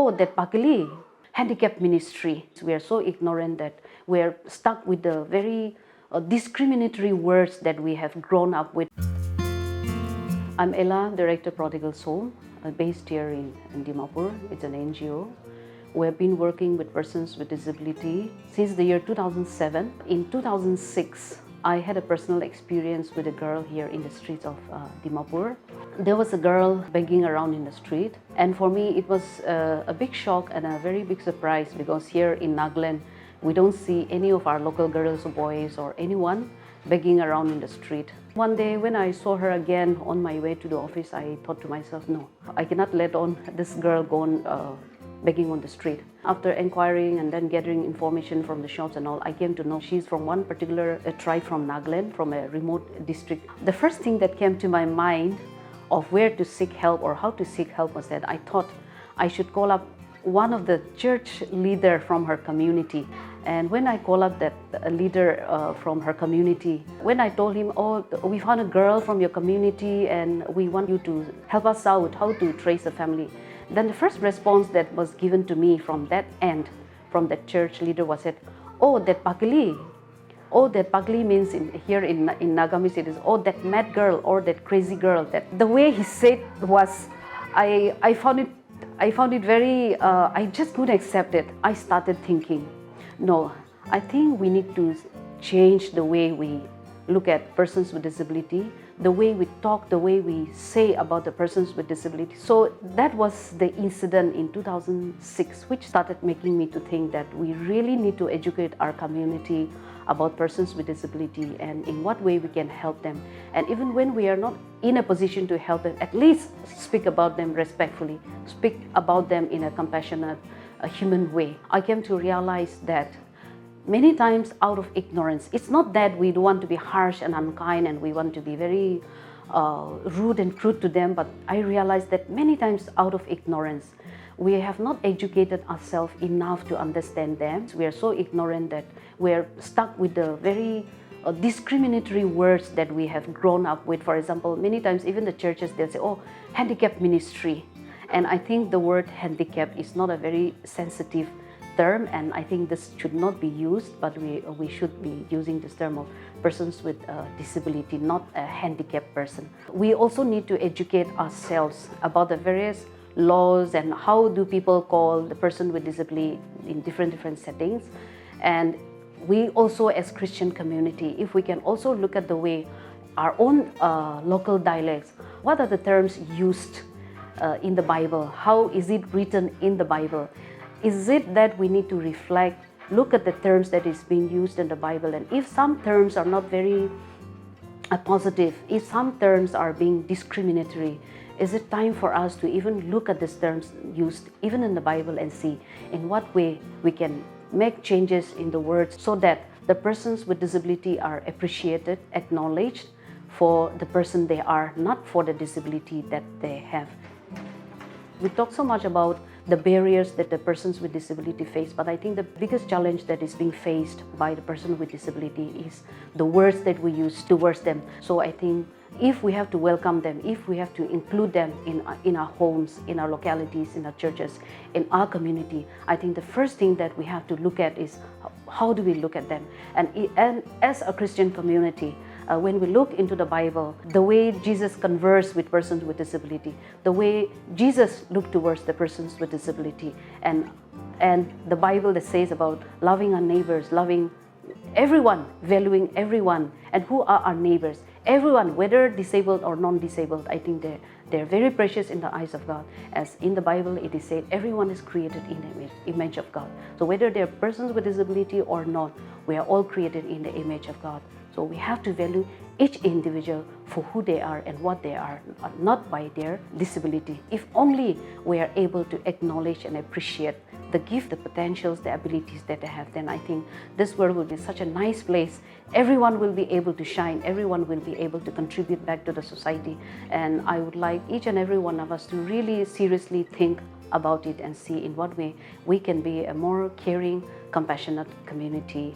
oh, that Pakili, handicap ministry. We are so ignorant that we are stuck with the very discriminatory words that we have grown up with. I'm Ella, Director Prodigals Home, based here in Dimapur. It's an NGO. We have been working with persons with disability since the year 2007. In 2006, I had a personal experience with a girl here in the streets of Dimapur. There was a girl begging around in the street, and for me it was a big shock and a very big surprise, because here in Nagaland we don't see any of our local girls or boys or anyone begging around in the street. One day when I saw her again on my way to the office, I thought to myself, no, I cannot let on this girl go on begging on the street. After inquiring and then gathering information from the shops and all, I came to know she's from one particular tribe from Nagaland, from a remote district. The first thing that came to my mind of where to seek help or how to seek help was that I thought I should call up one of the church leader from her community. And when I call up that leader from her community, when I told him, oh, we found a girl from your community and we want you to help us out how to trace the family, then the first response that was given to me from that end, from that church leader, was that, oh, that Pakili. Oh, that Pakili means here in Nagamis it is, oh, that mad girl or that crazy girl. That the way he said was, I found it very, I just couldn't accept it. I started thinking, no, I think we need to change the way we look at persons with disability, the way we talk, the way we say about the persons with disability. So that was the incident in 2006, which started making me to think that we really need to educate our community about persons with disability and in what way we can help them. And even when we are not in a position to help them, at least speak about them respectfully, speak about them in a compassionate, human way. I came to realize that many times out of ignorance, it's not that we want to be harsh and unkind and we want to be very rude and crude to them, but I realized that many times out of ignorance, we have not educated ourselves enough to understand them. We are so ignorant that we're stuck with the very discriminatory words that we have grown up with. For example, many times even the churches, they'll say, oh, handicap ministry. And I think the word handicap is not a very sensitive term, and I think this should not be used, but we should be using this term of persons with disability, not a handicapped person. We also need to educate ourselves about the various laws and how do people call the person with disability in different settings. And we also, as Christian community, if we can also look at the way our own local dialects, what are the terms used in the Bible? How is it written in the Bible? Is it that we need to reflect, look at the terms that is being used in the Bible, and if some terms are not very positive, if some terms are being discriminatory, is it time for us to even look at these terms used even in the Bible and see in what way we can make changes in the words so that the persons with disability are appreciated, acknowledged for the person they are, not for the disability that they have. We talk so much about the barriers that the persons with disability face, but I think the biggest challenge that is being faced by the person with disability is the words that we use towards them. So I think if we have to welcome them, if we have to include them in our homes, in our localities, in our churches, in our community, I think the first thing that we have to look at is how do we look at them. And as a Christian community, when we look into the Bible, the way Jesus conversed with persons with disability, the way Jesus looked towards the persons with disability, and the Bible that says about loving our neighbors, loving everyone, valuing everyone, and who are our neighbors? Everyone, whether disabled or non-disabled, I think they're very precious in the eyes of God. As in the Bible, it is said, everyone is created in the image of God. So whether they're persons with disability or not, we are all created in the image of God. So we have to value each individual for who they are and what they are, not by their disability. If only we are able to acknowledge and appreciate the gift, the potentials, the abilities that they have, then I think this world will be such a nice place. Everyone will be able to shine. Everyone will be able to contribute back to the society. And I would like each and every one of us to really seriously think about it and see in what way we can be a more caring, compassionate community